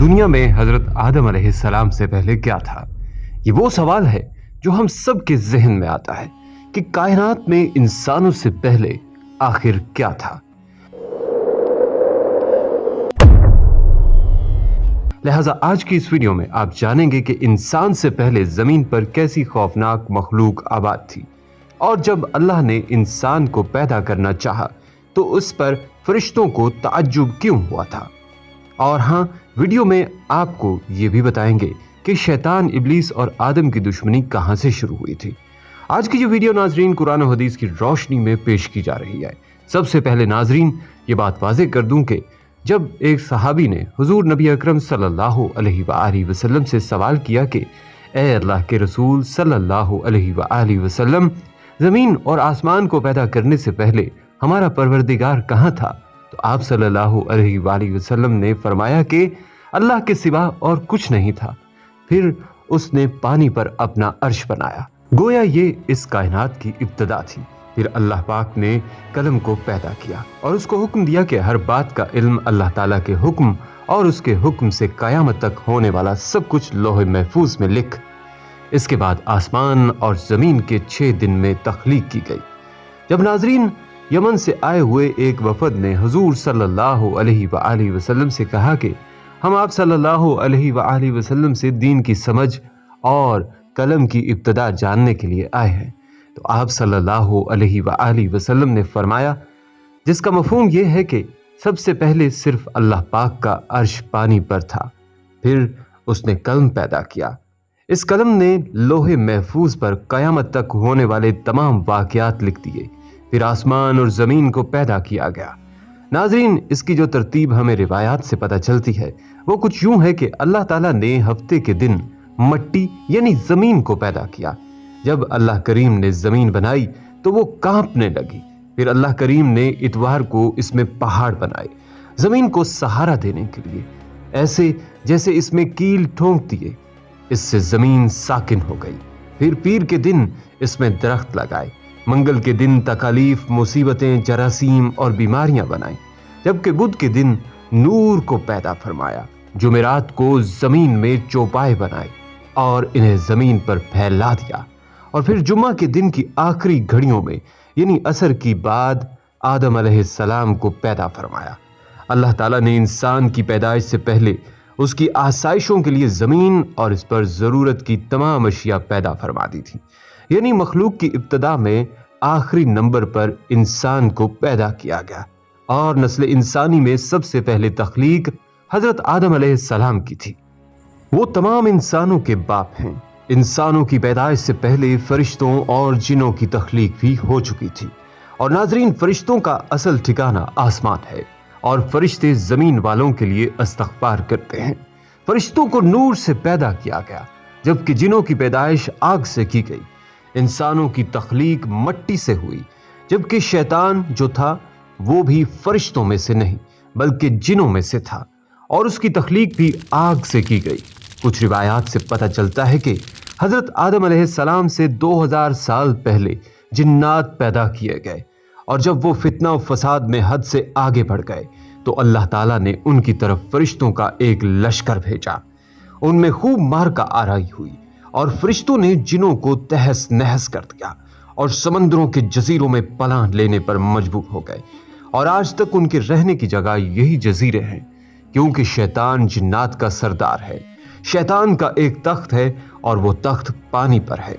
دنیا میں حضرت آدم علیہ السلام سے پہلے کیا تھا؟ یہ وہ سوال ہے جو ہم سب کے ذہن میں آتا ہے کہ کائنات میں انسانوں سے پہلے آخر کیا تھا۔ لہٰذا آج کی اس ویڈیو میں آپ جانیں گے کہ انسان سے پہلے زمین پر کیسی خوفناک مخلوق آباد تھی، اور جب اللہ نے انسان کو پیدا کرنا چاہا تو اس پر فرشتوں کو تعجب کیوں ہوا تھا۔ اور ہاں، ویڈیو میں آپ کو یہ بھی بتائیں گے کہ شیطان، ابلیس اور آدم کی دشمنی کہاں سے شروع ہوئی تھی۔ آج کی یہ ویڈیو ناظرین قرآن و حدیث کی روشنی میں پیش کی جا رہی ہے۔ سب سے پہلے ناظرین یہ بات واضح کر دوں کہ جب ایک صحابی نے حضور نبی اکرم صلی اللہ علیہ وآلہ وسلم سے سوال کیا کہ اے اللہ کے رسول صلی اللہ علیہ وآلہ وسلم، زمین اور آسمان کو پیدا کرنے سے پہلے ہمارا پروردگار کہاں تھا، تو آپ صلی اللہ علیہ وآلہ وسلم نے فرمایا کہ اللہ کے سوا اور کچھ نہیں تھا، پھر اس نے پانی پر اپنا عرش بنایا۔ گویا یہ اس کائنات کی ابتدا تھی۔ پھر اللہ پاک نے قلم کو پیدا کیا اور اس کو حکم دیا کہ ہر بات کا علم اللہ تعالیٰ کے حکم اور اس کے حکم سے قیامت تک ہونے والا سب کچھ لوح محفوظ میں لکھ۔ اس کے بعد آسمان اور زمین کے 6 دن میں تخلیق کی گئی۔ جب ناظرین یمن سے آئے ہوئے ایک وفد نے حضور صلی اللہ علیہ وآلہ وسلم سے کہا کہ ہم آپ صلی اللہ علیہ وآلہ وسلم سے دین کی سمجھ اور قلم کی ابتدا جاننے کے لیے آئے ہیں، تو آپ صلی اللہ علیہ وآلہ وسلم نے فرمایا، جس کا مفہوم یہ ہے کہ سب سے پہلے صرف اللہ پاک کا عرش پانی پر تھا، پھر اس نے قلم پیدا کیا۔ اس قلم نے لوح محفوظ پر قیامت تک ہونے والے تمام واقعات لکھ دیے۔ پھر آسمان اور زمین کو پیدا کیا گیا۔ ناظرین، اس کی جو ترتیب ہمیں روایات سے پتہ چلتی ہے وہ کچھ یوں ہے کہ اللہ تعالیٰ نے ہفتے کے دن مٹی یعنی زمین کو پیدا کیا۔ جب اللہ کریم نے زمین بنائی تو وہ کانپنے لگی۔ پھر اللہ کریم نے اتوار کو اس میں پہاڑ بنائے زمین کو سہارا دینے کے لیے، ایسے جیسے اس میں کیل ٹھونک دیے۔ اس سے زمین ساکن ہو گئی۔ پھر پیر کے دن اس میں درخت لگائے، منگل کے دن تکالیف، مصیبتیں، جراثیم اور بیماریاں بنائیں، جبکہ بدھ کے دن نور کو پیدا فرمایا۔ جمعرات کو زمین میں چوپائے بنائے اور انہیں زمین پر پھیلا دیا، اور پھر جمعہ کے دن کی آخری گھڑیوں میں یعنی عصر کی بعد آدم علیہ السلام کو پیدا فرمایا۔ اللہ تعالیٰ نے انسان کی پیدائش سے پہلے اس کی آسائشوں کے لیے زمین اور اس پر ضرورت کی تمام اشیاء پیدا فرما دی تھی، یعنی مخلوق کی ابتدا میں آخری نمبر پر انسان کو پیدا کیا گیا، اور نسل انسانی میں سب سے پہلے تخلیق حضرت آدم علیہ السلام کی تھی۔ وہ تمام انسانوں کے باپ ہیں۔ انسانوں کی پیدائش سے پہلے فرشتوں اور جنوں کی تخلیق بھی ہو چکی تھی، اور ناظرین، فرشتوں کا اصل ٹھکانہ آسمان ہے، اور فرشتے زمین والوں کے لیے استغفار کرتے ہیں۔ فرشتوں کو نور سے پیدا کیا گیا، جبکہ جنوں کی پیدائش آگ سے کی گئی۔ انسانوں کی تخلیق مٹی سے ہوئی، جبکہ شیطان جو تھا وہ بھی فرشتوں میں سے نہیں بلکہ جنوں میں سے تھا، اور اس کی تخلیق بھی آگ سے کی گئی۔ کچھ روایات سے پتہ چلتا ہے کہ حضرت آدم علیہ السلام سے 2000 سال پہلے جنات پیدا کیے گئے، اور جب وہ فتنہ و فساد میں حد سے آگے بڑھ گئے تو اللہ تعالیٰ نے ان کی طرف فرشتوں کا ایک لشکر بھیجا۔ ان میں خوب مار کا آرائی ہوئی، اور فرشتوں نے جنوں کو تہس نہس کر دیا، اور سمندروں کے جزیروں میں پناہ لینے پر مجبور ہو گئے، اور آج تک ان کے رہنے کی جگہ یہی جزیرے ہیں، کیونکہ شیطان جنات کا سردار ہے۔ شیطان کا ایک تخت ہے اور وہ تخت پانی پر ہے۔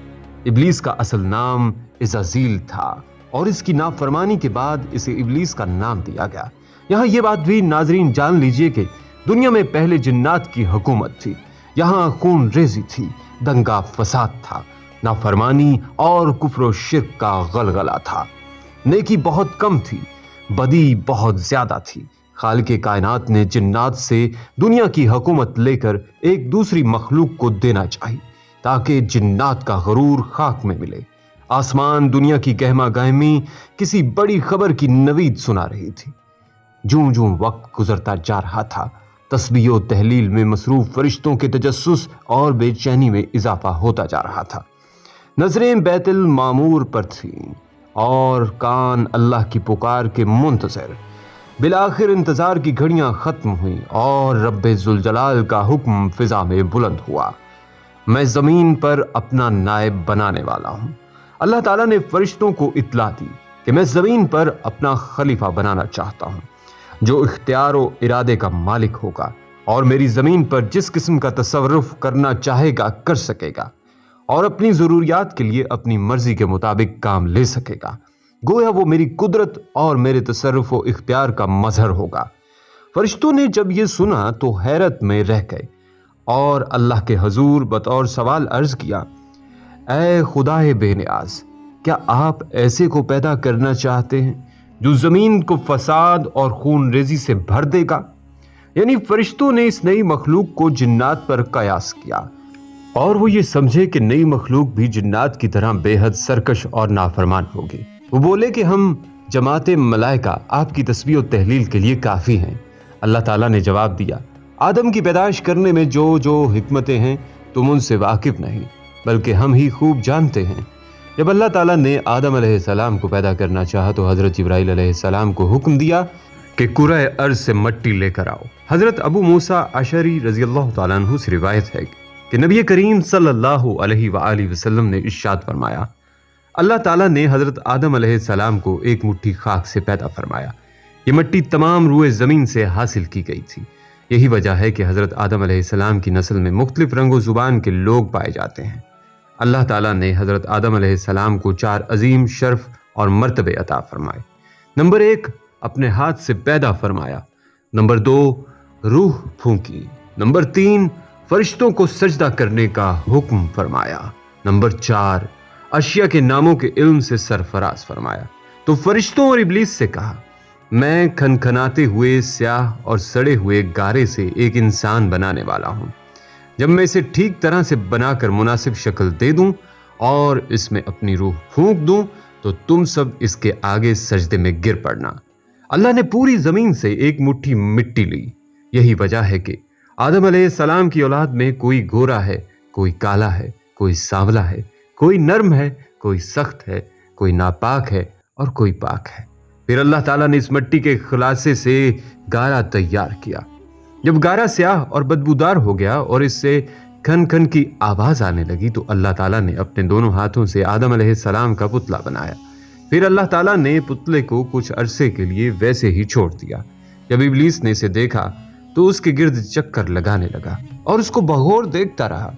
ابلیس کا اصل نام عزازیل تھا، اور اس کی نافرمانی کے بعد اسے ابلیس کا نام دیا گیا۔ یہاں یہ بات بھی ناظرین جان لیجئے کہ دنیا میں پہلے جنات کی حکومت تھی۔ یہاں خون ریزی تھی، دنگا فساد تھا، نافرمانی اور کفر و شرک کا غلغلہ تھا۔ نیکی بہت کم تھی، بدی بہت زیادہ تھی۔ خالق کائنات نے جنات سے دنیا کی حکومت لے کر ایک دوسری مخلوق کو دینا چاہی، تاکہ جنات کا غرور خاک میں ملے۔ آسمان دنیا کی گہما گہمی کسی بڑی خبر کی نوید سنا رہی تھی۔ جوں جوں وقت گزرتا جا رہا تھا، تسبیح و تحلیل میں مصروف فرشتوں کے تجسس اور بے چینی میں اضافہ ہوتا جا رہا تھا۔ نظریں بیت المعمور پر تھیں اور کان اللہ کی پکار کے منتظر۔ बिलाखिर इंतजार की घड़ियां खत्म हुई और रब्बे जुलजलाल का हुक्म फिजा में बुलंद हुआ, मैं जमीन पर अपना नायब बनाने वाला हूं। अल्लाह ताला ने फरिश्तों को इत्तला दी कि मैं जमीन पर अपना खलीफा बनाना चाहता हूं, जो इख्तियार और इरादे का मालिक होगा और मेरी जमीन पर जिस किस्म का तसव्वुफ करना चाहेगा कर सकेगा और अपनी जरूरियात के लिए अपनी मर्जी के मुताबिक काम ले सकेगा। गोया वो मेरी कुदरत और मेरे तसर्रुफ व इख्तियार का मजहर होगा। फरिश्तों ने जब ये सुना तो हैरत में रह गए और अल्लाह के हजूर बतौर सवाल अर्ज किया, ऐ खुदाए बेनियाज, क्या आप ऐसे को पैदा करना चाहते हैं जो जमीन को फसाद और खून रेजी से भर देगा? यानी फरिश्तों ने इस नई मखलूक को जिन्नात पर कयास किया और वो ये समझे कि नई मखलूक भी जिन्नात की तरह बेहद सरकश और नाफरमान होगी। वो बोले कि हम जमाते मलाइका आपकी तस्बीह और तहलील के लिए काफ़ी हैं। अल्लाह ताला ने जवाब दिया, आदम की पैदाइश करने में जो जो हिकमतें हैं तुम उनसे वाकिफ नहीं, बल्कि हम ही खूब जानते हैं। जब अल्लाह ताला ने आदम अलैहिस्सलाम को पैदा करना चाहा तो हज़रत जिब्राइल अलैहिस्सलाम को हुक्म दिया कि कुरे अर्ज़ से मट्टी लेकर आओ। हज़रत अबू मूसा अशरी रज़ियल्लाहु ताला अन्हु से रिवायत है कि नबी करीम सल्लल्लाहु अलैहि वसल्लम ने इरशाद फरमाया, अल्लाह ताला ने हज़रत आदम अलैहिस्सलाम को एक मुट्ठी खाक से पैदा फरमाया। ये मिट्टी तमाम रूए ज़मीन से हासिल की गई थी। यही वजह है कि हज़रत आदम अलैहिस्सलाम की नस्ल में मुख्तलिफ रंगो ज़ुबान के लोग पाए जाते हैं। अल्लाह ताला ने हज़रत आदम अलैहिस्सलाम को 4 अजीम शर्फ और मर्तबे अता फरमाए। नंबर 1, अपने हाथ से पैदा फरमाया। नंबर 2, रूह फूंकी। नंबर 3, फरिश्तों को सजदा करने का हुक्म फरमाया। नंबर 4, अशिया के नामों के इल्म से सरफराज फरमाया। तो फरिश्तों और इब्लीस से कहा, मैं खनखनाते हुए स्याह और सड़े हुए गारे से एक इंसान बनाने वाला हूं। जब मैं इसे ठीक तरह से बनाकर मुनासिब शक्ल दे दूं और इसमें अपनी रूह फूंक दूं तो तुम सब इसके आगे सजदे में गिर पड़ना। अल्लाह ने पूरी जमीन से एक मुट्ठी मिट्टी ली। यही वजह है कि आदम अलैहिस्सलाम की औलाद में कोई गोरा है, कोई काला है, कोई सांवला है, कोई नर्म है, कोई सख्त है, कोई नापाक है और कोई पाक है। फिर अल्लाह ताला ने इस मिट्टी के खुलासे से गारा तैयार किया। जब गारा स्याह और बदबूदार हो गया और इससे खन खन की आवाज आने लगी तो अल्लाह ताला ने अपने दोनों हाथों से आदम अलैहिस्सलाम का पुतला बनाया। फिर अल्लाह ताला ने पुतले को कुछ अरसे के लिए वैसे ही छोड़ दिया। जब इब्लीस ने इसे देखा तो उसके गिर्द चक्कर लगाने लगा और उसको बगौर देखता रहा।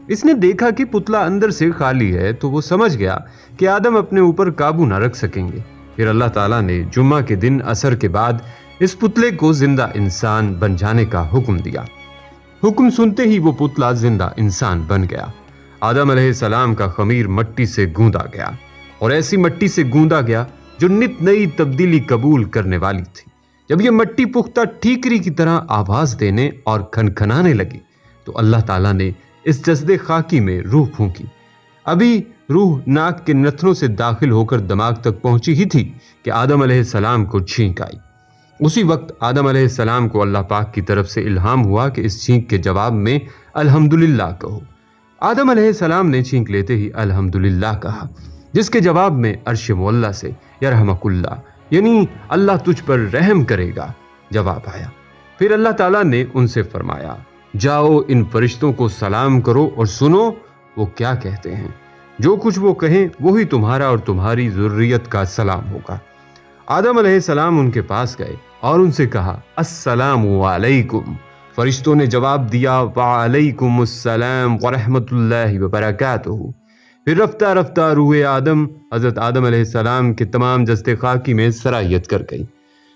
इसने देखा कि पुतला अंदर से खाली है तो वो समझ गया कि आदम अपने ऊपर काबू ना रख सकेंगे। फिर अल्लाह ताला ने जुम्मा के दिन असर के बाद इस पुतले को जिंदा इंसान बन जाने का हुक्म दिया। हुक्म सुनते ही वो पुतला जिंदा इंसान बन गया। आदम अलैहिस्सलाम का खमीर मट्टी से गूंदा गया और ऐसी मट्टी से गूंदा गया जो नित नई तब्दीली कबूल करने वाली थी। जब ये मट्टी पुख्ता ठीकरी की तरह आवाज देने और खनखनाने लगी तो अल्लाह ताला ने इस जस्दे खाकी में रूह फूंकी। अभी रूह नाक के नथनों से दाखिल होकर दिमाग तक पहुंची ही थी कि आदम अलैहिस्सलाम को छींक आई। उसी वक्त आदम अलैहिस्सलाम को अल्लाह पाक की तरफ से इल्हाम हुआ कि इस छींक के जवाब में अल्हम्दुलिल्लाह कहो। आदम अलैहिस्सलाम ने छींक लेते ही अल्हम्दुलिल्लाह कहा, जिसके जवाब में अर्श मुअल्ला से यरहमकुल्लाह यानी अल्लाह तुझ पर रहम करेगा जवाब आया। फिर अल्लाह ताला ने उनसे फरमाया, जाओ इन फरिश्तों को सलाम करो और सुनो वो क्या कहते हैं। जो कुछ वो कहें वही तुम्हारा और तुम्हारी ज़ुर्रियत का सलाम होगा। आदम अलैहिस्सलाम उनके पास गए और उनसे कहा, अस्सलामु अलैकुम। फरिश्तों ने जवाब दिया, वालैकुमुस्सलाम व रहमतुल्लाहि व बरकातुहू। फिर रफ्ता रफ्ता रूह आदम हजरत आदम अलैहिस्सलाम के तमाम जस्ते खाकी में सरायत कर गई।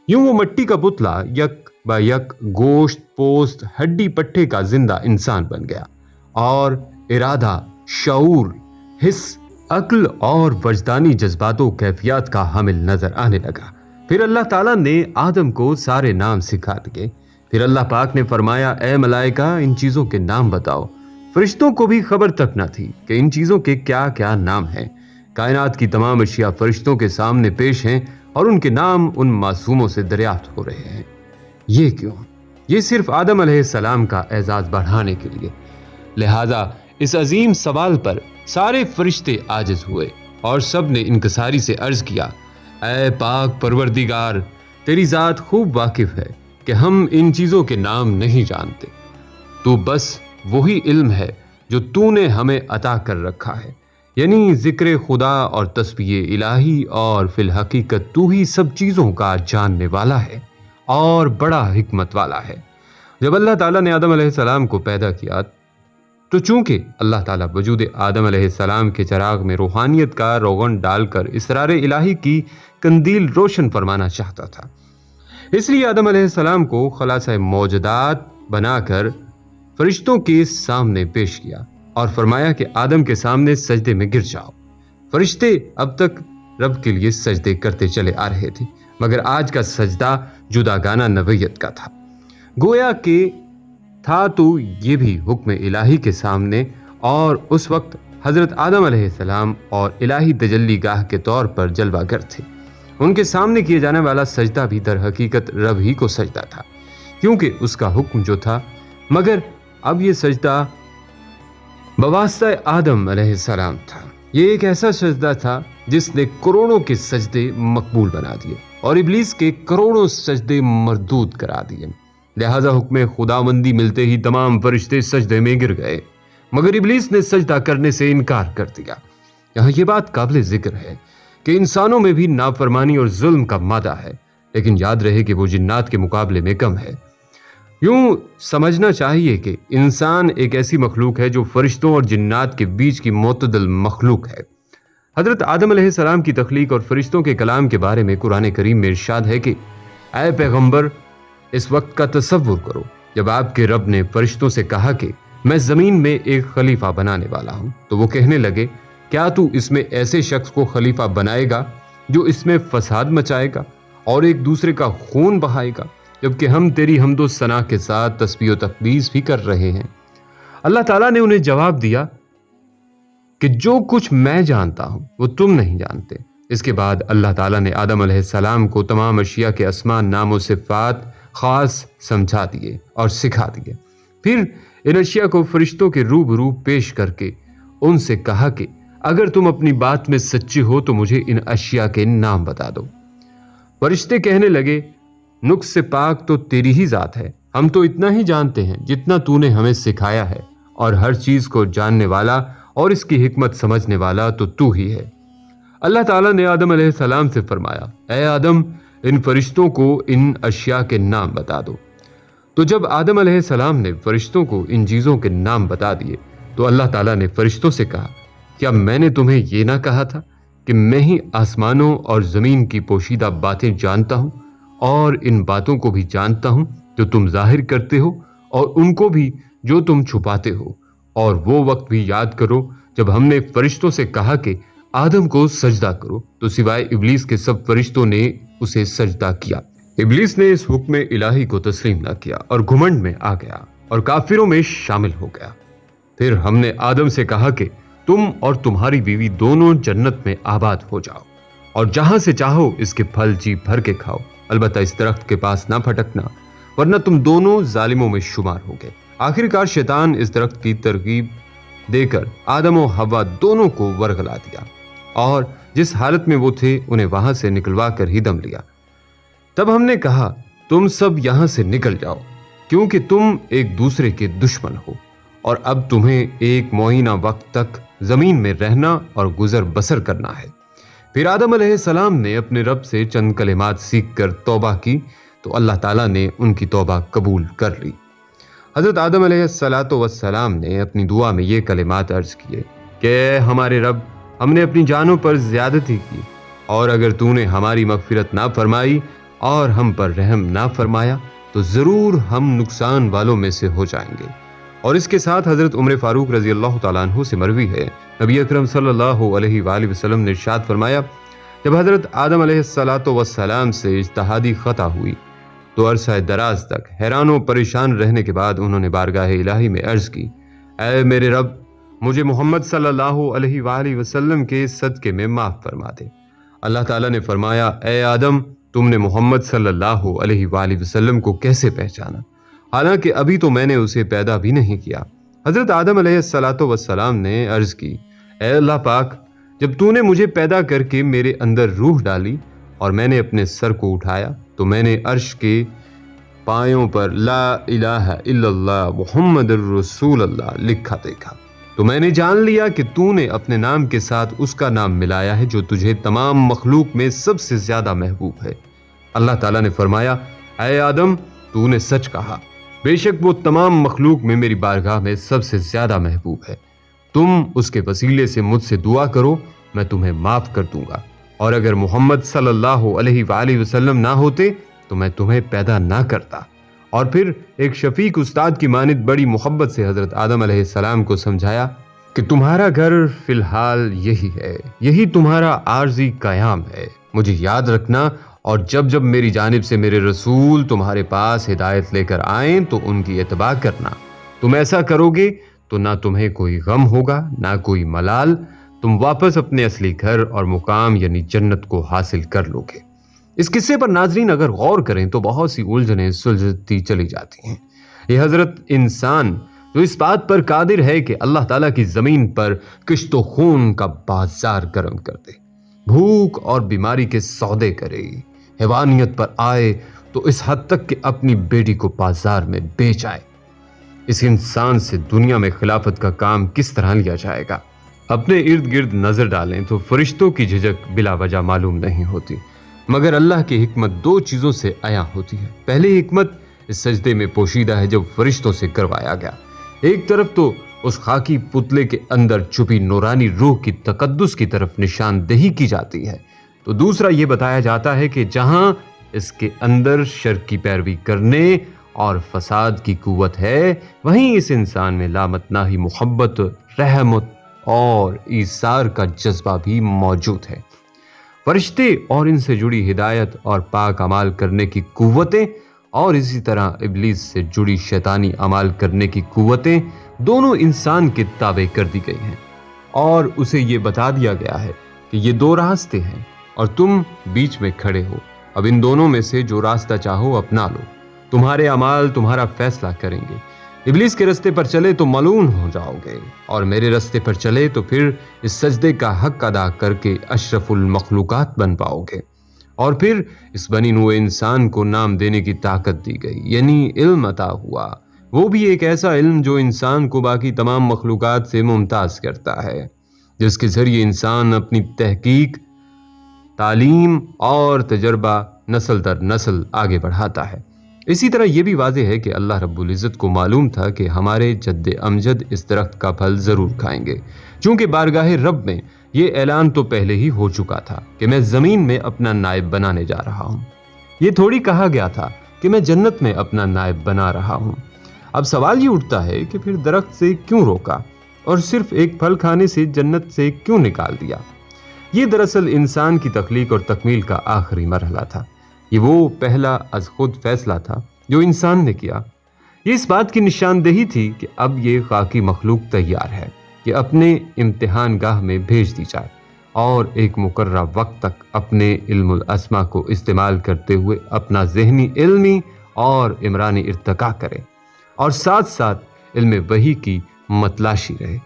यूं वो मिट्टी का पुतला यक ब यक गोश्त पोस्त हड्डी पट्टे का जिंदा इंसान बन गया और इरादा, शऊर, हिस्स, अक्ल और वजदानी जज्बातों कैफियत का हामिल नजर आने लगा। फिर अल्लाह ताला ने आदम को सारे नाम सिखा दिए। फिर अल्लाह पाक ने फरमाया, ए मलाइका इन चीज़ों के नाम बताओ। फरिश्तों को भी खबर तक न थी कि इन चीज़ों के क्या क्या नाम हैं। कायनात की तमाम अशिया फरिश्तों के सामने पेश हैं और उनके नाम उन मासूमों से दरियाफ्त हो रहे हैं। ये क्यों? ये सिर्फ आदम अलैहिस्सलाम का एजाज बढ़ाने के लिए। लिहाजा इस अजीम सवाल पर सारे फरिश्ते आजिज हुए और सब ने इनकसारी से अर्ज किया, ऐ पाक परवरदिगार, तेरी ज़ात खूब वाकिफ है कि हम इन चीज़ों के नाम नहीं जानते। तो बस वही इल्म है जो तूने हमें अता कर रखा है, यानी जिक्र खुदा और तस्बीह इलाही, और फिल हकीकत तू ही सब चीज़ों का जानने वाला है और बड़ा हिकमत वाला है। जब अल्लाह ताला ने आदम अलैहिस्सलाम को पैदा किया तो चूंकि अल्लाह ताला वजूद आदम अलैहिस्सलाम के चिराग में रूहानियत का रोगन डालकर इसरार इलाही की कंदील रोशन फरमाना चाहता था, इसलिए आदम अलैहिस्सलाम को खलासा मौजूदात बनाकर फरिश्तों के सामने पेश किया और फरमाया कि आदम के सामने सजदे में गिर जाओ। फरिश्ते अब तक रब के लिए सजदे करते चले आ रहे थे, मगर आज का सजदा जुदागाना नबीयत का था। गोया के था तो ये भी हुक्म इलाही के सामने, और उस वक्त हजरत आदम अलैहिस्सलाम और इलाही तजल्ली गाह के तौर पर जलवागर थे। उनके सामने किए जाने वाला सजदा भी दर हकीकत रब ही को सजदा था, क्योंकि उसका हुक्म जो था। मगर अब ये सजदा बवास्ता आदम अलैहिस्सलाम था। ये एक ऐसा सजदा था जिसने करोड़ों के सजदे मकबूल बना दिए और इब्लीस के करोड़ों सजदे मरदूद करा दिए। लिहाजा हुक्म खुदाबंदी मिलते ही तमाम फरिश्ते सजदे में गिर गए, मगर इब्लीस ने सजदा करने से इनकार कर दिया। यहाँ ये बात काबिल जिक्र है कि इंसानों में भी नाफरमानी और जुल्म का मादा है, लेकिन याद रहे कि वो जिन्नात के मुकाबले में कम है। यूं समझना चाहिए कि इंसान एक ऐसी मखलूक है जो फरिश्तों और जिन्नात के बीच की मोतदल मखलूक है। हजरत आदम अलैहिस्सलाम की तख्लीक और फरिश्तों के कलाम के बारे में कुरान करीम में इरशाद है कि ऐ पैगंबर, इस वक्त का तसव्वुर करो जब आपके रब ने फरिश्तों से कहा कि मैं जमीन में एक खलीफा बनाने वाला हूं, तो वो कहने लगे, क्या तू इसमें ऐसे शख्स को खलीफा बनाएगा जो इसमें फसाद मचाएगा और एक दूसरे का खून बहाएगा, जबकि हम तेरी हम्दो सना के साथ तस्बीह व तकदीस भी कर रहे हैं। अल्लाह ताला ने उन्हें जवाब दिया कि जो कुछ मैं जानता हूं वो तुम नहीं जानते। इसके बाद अल्लाह ताला ने आदम अलैहिस्सलाम को तमाम अशिया के अस्मान, नाम व सिफ़ात खास समझा दिए और सिखा दिए। फिर इन अशिया को फरिश्तों के रूबरू पेश करके उनसे कहा कि अगर तुम अपनी बात में सच्चे हो तो मुझे इन अशिया के नाम बता दो। फरिश्ते कहने लगे, नुक्स से पाक तो तेरी ही जात है, हम तो इतना ही जानते हैं जितना तूने हमें सिखाया है, और हर चीज को जानने वाला और इसकी हिकमत समझने वाला तो तू ही है। अल्लाह ताला ने आदम अलैहिस्सलाम से फरमाया, ऐ आदम, इन फरिश्तों को इन अशिया के नाम बता दो। तो जब आदम अलैहिस्सलाम ने फरिश्तों को इन चीज़ों के नाम बता दिए तो अल्लाह ताला ने फरिश्तों से कहा, क्या मैंने तुम्हें ये ना कहा था कि मैं ही आसमानों और ज़मीन की पोशीदा बातें जानता हूँ, और इन बातों को भी जानता हूँ जो तुम जाहिर करते हो और उनको भी जो तुम छुपाते हो। और वो वक्त भी याद करो जब हमने फरिश्तों से कहा कि आदम को सजदा करो, तो सिवाय इब्लीस के सब फरिश्तों ने उसे सजदा किया। इब्लीस ने इस हुक्म इलाही को तस्लीम न किया और घुमंड में आ गया और काफिरों में शामिल हो गया। फिर हमने आदम से कहा कि तुम और तुम्हारी बीवी दोनों जन्नत में आबाद हो जाओ और जहां से चाहो इसके फल जी भर के खाओ, अलबत्ता इस दरख्त के पास ना फटकना, वरना तुम दोनों जालिमों में शुमार होगे। आखिरकार शैतान इस दरख्त की तरकीब देकर आदम और हव्वा दोनों को वरगला दिया और जिस हालत में वो थे उन्हें वहां से निकलवा कर ही दम लिया। तब हमने कहा, तुम सब यहां से निकल जाओ, क्योंकि तुम एक दूसरे के दुश्मन हो, और अब तुम्हें एक मुअय्यना वक्त तक जमीन में रहना और गुजर बसर करना है। फिर आदम अलैहिस्सलाम ने अपने रब से चंद कलिमात सीख कर तौबा की तो अल्लाह ताला ने उनकी तौबा कबूल कर ली। हजरत आदम अलैहिस्सलाम ने अपनी दुआ में ये कलिमात अर्ज किए कि हमारे रब, हमने अपनी जानों पर ज्यादती की, और अगर तूने हमारी मगफिरत ना फरमाई और हम पर रहम ना फरमाया तो जरूर हम नुकसान वालों में से हो जाएंगे। और इसके साथ हजरत उमर फारूक रजी अल्लाह तआला अन्हु से मरवी है, नबी अकरम सल्लल्लाहु अलैहि वसल्लम ने इरशाद फरमाया, जब हजरत आदम अलैहिस्सलाम से इज्तिहादी खता हुई तो अरसा दराज तक हैरान व परेशान रहने के बाद उन्होंने बारगाह इलाही में अर्ज की, ऐ मेरे रब, मुझे मोहम्मद सल्लल्लाहु अलैहि वसल्लम के सदके में माफ़ फरमा दे। अल्लाह ताला ने फरमाया, ऐ आदम, तुमने मोहम्मद सल्लल्लाहु अलैहि वसल्लम को कैसे पहचाना, हालांकि अभी तो मैंने उसे पैदा भी नहीं किया। हजरत आदम अलैहिस्सलाम ने अर्ज की, ऐ अल्लाह पाक, जब तूने मुझे पैदा करके मेरे अंदर रूह डाली और मैंने अपने सर को उठाया تو میں نے عرش کے پایوں پر لا الہ الا اللہ محمد الرسول اللہ لکھا دیکھا، تو میں نے جان لیا کہ تو نے اپنے نام کے ساتھ اس کا نام ملایا ہے جو تجھے تمام مخلوق میں سب سے زیادہ محبوب ہے۔ اللہ تعالیٰ نے فرمایا، اے آدم تو نے سچ کہا، بے شک وہ تمام مخلوق میں میری بارگاہ میں سب سے زیادہ محبوب ہے، تم اس کے وسیلے سے مجھ سے دعا کرو، میں تمہیں معاف کر دوں گا، اور اگر محمد صلی اللہ علیہ وآلہ وسلم نہ ہوتے تو میں تمہیں پیدا نہ کرتا۔ اور پھر ایک شفیق استاد کی مانند بڑی محبت سے حضرت آدم علیہ السلام کو سمجھایا کہ تمہارا گھر فی الحال یہی ہے، یہی تمہارا عارضی قیام ہے، مجھے یاد رکھنا، اور جب جب میری جانب سے میرے رسول تمہارے پاس ہدایت لے کر آئیں تو ان کی اتباع کرنا، تم ایسا کرو گے تو نہ تمہیں کوئی غم ہوگا نہ کوئی ملال، تم واپس اپنے اصلی گھر اور مقام یعنی جنت کو حاصل کر لو گے۔ اس قصے پر ناظرین اگر غور کریں تو بہت سی الجھنیں سلجھتی چلی جاتی ہیں۔ یہ حضرت انسان جو اس بات پر قادر ہے کہ اللہ تعالیٰ کی زمین پر کشت و خون کا بازار گرم کر دے، بھوک اور بیماری کے سودے کرے، حیوانیت پر آئے تو اس حد تک کہ اپنی بیٹی کو بازار میں بیچ آئے، اس انسان سے دنیا میں خلافت کا کام کس طرح لیا جائے گا؟ اپنے ارد گرد نظر ڈالیں تو فرشتوں کی جھجک بلا وجہ معلوم نہیں ہوتی، مگر اللہ کی حکمت دو چیزوں سے عیاں ہوتی ہے۔ پہلی حکمت اس سجدے میں پوشیدہ ہے جو فرشتوں سے کروایا گیا۔ ایک طرف تو اس خاکی پتلے کے اندر چھپی نورانی روح کی تقدس کی طرف نشاندہی کی جاتی ہے، تو دوسرا یہ بتایا جاتا ہے کہ جہاں اس کے اندر شر کی پیروی کرنے اور فساد کی قوت ہے، وہیں اس انسان میں لامتناہی محبت، رحمت اور ایثار کا جذبہ بھی موجود ہے۔ فرشتے اور ان سے جڑی ہدایت اور پاک اعمال کرنے کی قوتیں، اور اسی طرح ابلیس سے جڑی شیطانی اعمال کرنے کی قوتیں دونوں انسان کے تابع کر دی گئی ہیں، اور اسے یہ بتا دیا گیا ہے کہ یہ دو راستے ہیں اور تم بیچ میں کھڑے ہو، اب ان دونوں میں سے جو راستہ چاہو اپنا لو، تمہارے اعمال تمہارا فیصلہ کریں گے۔ ابلیس کے راستے پر چلے تو ملعون ہو جاؤ گے، اور میرے راستے پر چلے تو پھر اس سجدے کا حق ادا کر کے اشرف المخلوقات بن پاؤ گے۔ اور پھر اس بنی نوع انسان کو نام دینے کی طاقت دی گئی، یعنی علم عطا ہوا، وہ بھی ایک ایسا علم جو انسان کو باقی تمام مخلوقات سے ممتاز کرتا ہے، جس کے ذریعے انسان اپنی تحقیق، تعلیم اور تجربہ نسل در نسل آگے بڑھاتا ہے۔ اسی طرح یہ بھی واضح ہے کہ اللہ رب العزت کو معلوم تھا کہ ہمارے جد امجد اس درخت کا پھل ضرور کھائیں گے، چونکہ بارگاہ رب میں یہ اعلان تو پہلے ہی ہو چکا تھا کہ میں زمین میں اپنا نائب بنانے جا رہا ہوں۔ یہ تھوڑی کہا گیا تھا کہ میں جنت میں اپنا نائب بنا رہا ہوں۔ اب سوال یہ اٹھتا ہے کہ پھر درخت سے کیوں روکا اور صرف ایک پھل کھانے سے جنت سے کیوں نکال دیا؟ یہ دراصل انسان کی تخلیق اور تکمیل کا آخری مرحلہ تھا۔ یہ وہ پہلا از خود فیصلہ تھا جو انسان نے کیا۔ یہ اس بات کی نشاندہی تھی کہ اب یہ خاکی مخلوق تیار ہے کہ اپنے امتحان گاہ میں بھیج دی جائے، اور ایک مقررہ وقت تک اپنے علم الاسما کو استعمال کرتے ہوئے اپنا ذہنی، علمی اور عمرانی ارتقاء کرے، اور ساتھ ساتھ علم وحی کی متلاشی رہے۔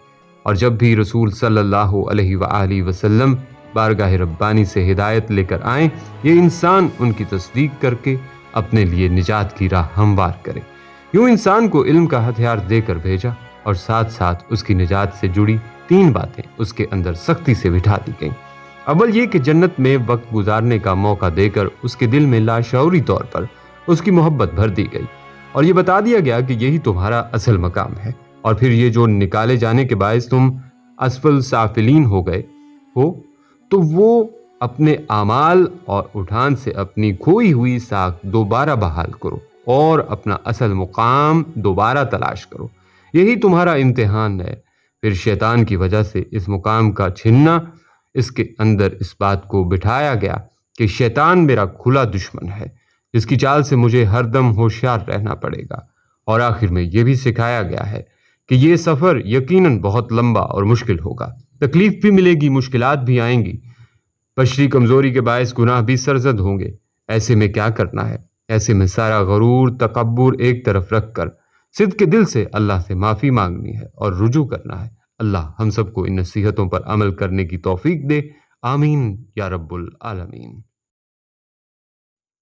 اور جب بھی رسول صلی اللہ علیہ وآلہ وسلم بارگاہ ربانی سے ہدایت لے کر آئیں، یہ انسان ان کی تصدیق کر کے اپنے لیے نجات کی راہ ہموار کرے۔ یوں انسان کو علم کا ہتھیار دے کر بھیجا، اور ساتھ ساتھ اس کی نجات سے جڑی 3 باتیں اس کے اندر سختی سے بٹھا دی گئیں۔ اول یہ کہ جنت میں وقت گزارنے کا موقع دے کر اس کے دل میں لاشعوری طور پر اس کی محبت بھر دی گئی، اور یہ بتا دیا گیا کہ یہی تمہارا اصل مقام ہے، اور پھر یہ جو نکالے جانے کے باعث تم اسفل سافلین ہو گئے ہو، تو وہ اپنے اعمال اور اٹھان سے اپنی کھوئی ہوئی ساکھ دوبارہ بحال کرو، اور اپنا اصل مقام دوبارہ تلاش کرو، یہی تمہارا امتحان ہے۔ پھر شیطان کی وجہ سے اس مقام کا چھننا، اس کے اندر اس بات کو بٹھایا گیا کہ شیطان میرا کھلا دشمن ہے، جس کی چال سے مجھے ہر دم ہوشیار رہنا پڑے گا، اور آخر میں یہ بھی سکھایا گیا ہے کہ یہ سفر یقیناً بہت لمبا اور مشکل ہوگا، تکلیف بھی ملے گی، مشکلات بھی آئیں گی، بشری کمزوری کے باعث گناہ بھی سرزد ہوں گے۔ ایسے میں کیا کرنا ہے؟ ایسے میں سارا غرور، تکبر ایک طرف رکھ کر صدق کے دل سے اللہ سے معافی مانگنی ہے اور رجوع کرنا ہے۔ اللہ ہم سب کو ان نصیحتوں پر عمل کرنے کی توفیق دے، آمین یا رب العالمین۔